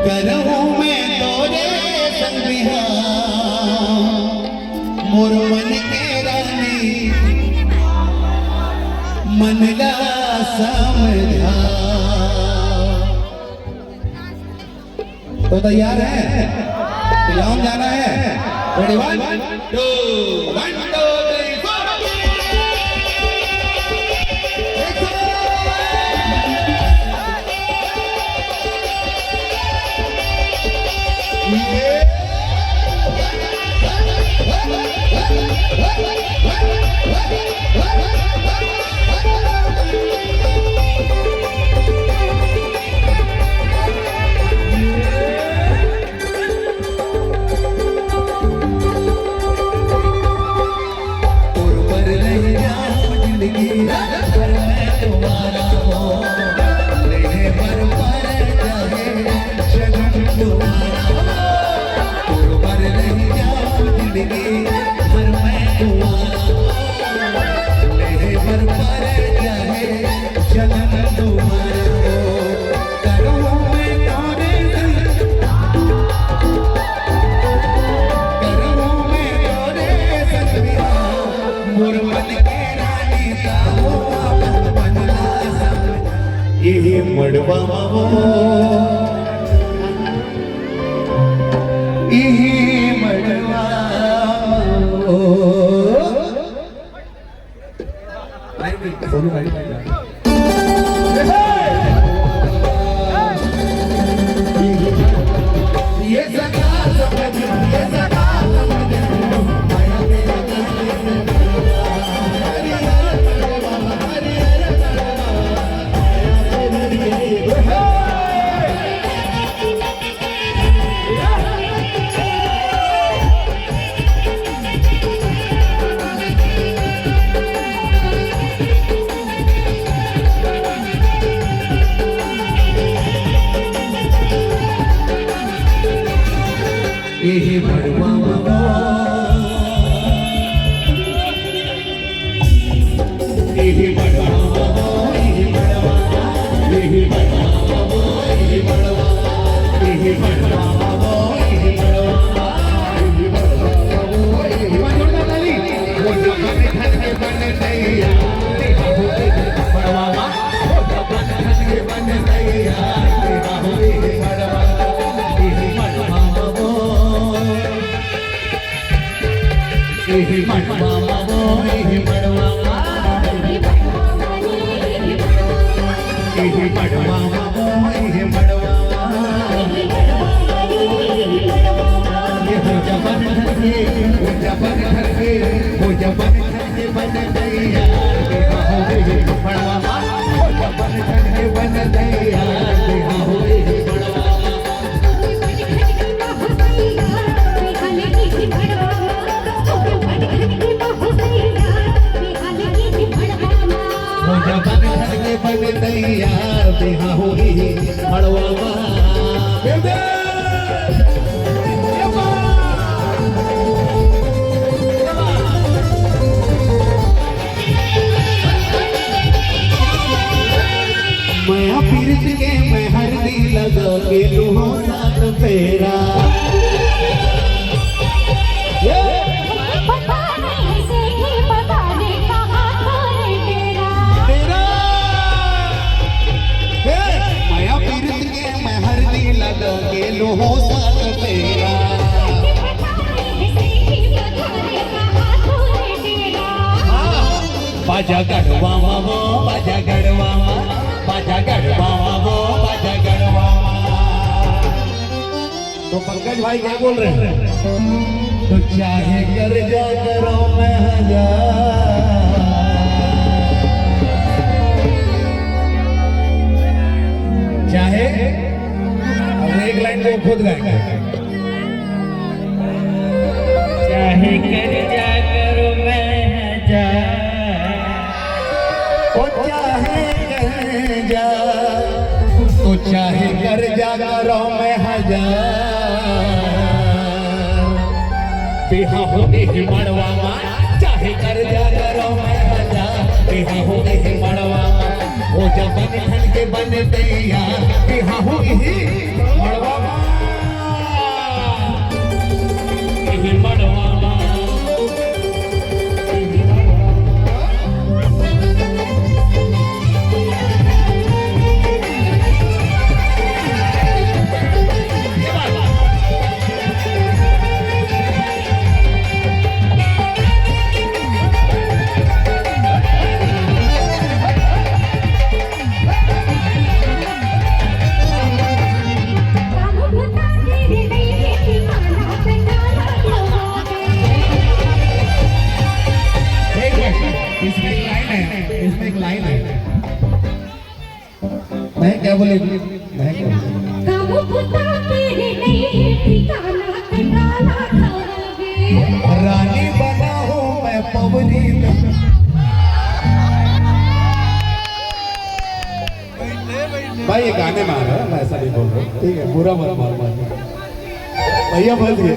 करूं मैं तोरे संग बिहार मोर मन के रानी मन ला समझा। तो तैयार है? पिलाऊं जाना है? रेडी 1 2 1 2 3 4 ये मड़वा मैं पीरत के मैं हरदी लगा के लूहों साथ फेरा माया पीरत के मैं हरदी लगा के लूहों साथ फेरा बाजा गढ़वावा वो बाजा गढ़वावा बाजा गढ़वावा वो बाजा गढ़वावा। तो पंकज भाई क्या बोल रहे हैं? तो चाहे कर जा करो मैं हजार चाहे अब एक लाइन को खुद गाएंगे चाहे कर जा करो मैं हजार तो चाहे कर जा करो मैं हजार बिहा हो मड़वा चाहे कर जा करो मैं हजार बिहा हो मड़वा हो जब बन के बन तैयार बिहा हो मड़वा बोले मैं क्या काम पुता तेरे नहीं ठिकाना कंगाला खावे रानी बना हूँ मैं पवनी भाई ये गाने में आ रहा है मैं ऐसा नहीं बोल रहा ठीक है बुरा मत मार भैया बोलिए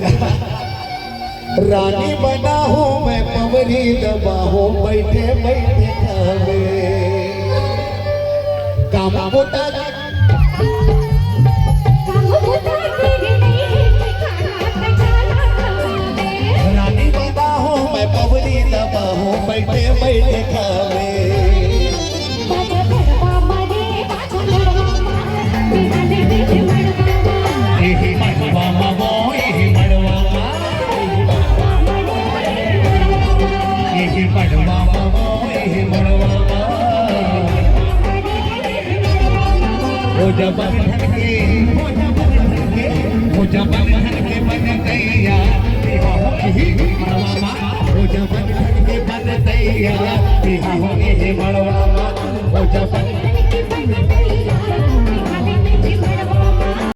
रानी बना हूँ मैं पवनी दबा हूँ बैठे बैठे खावे काम पुता रानी बना हूँ मैं पवनी दबा हूँ बैठे बैठे खावे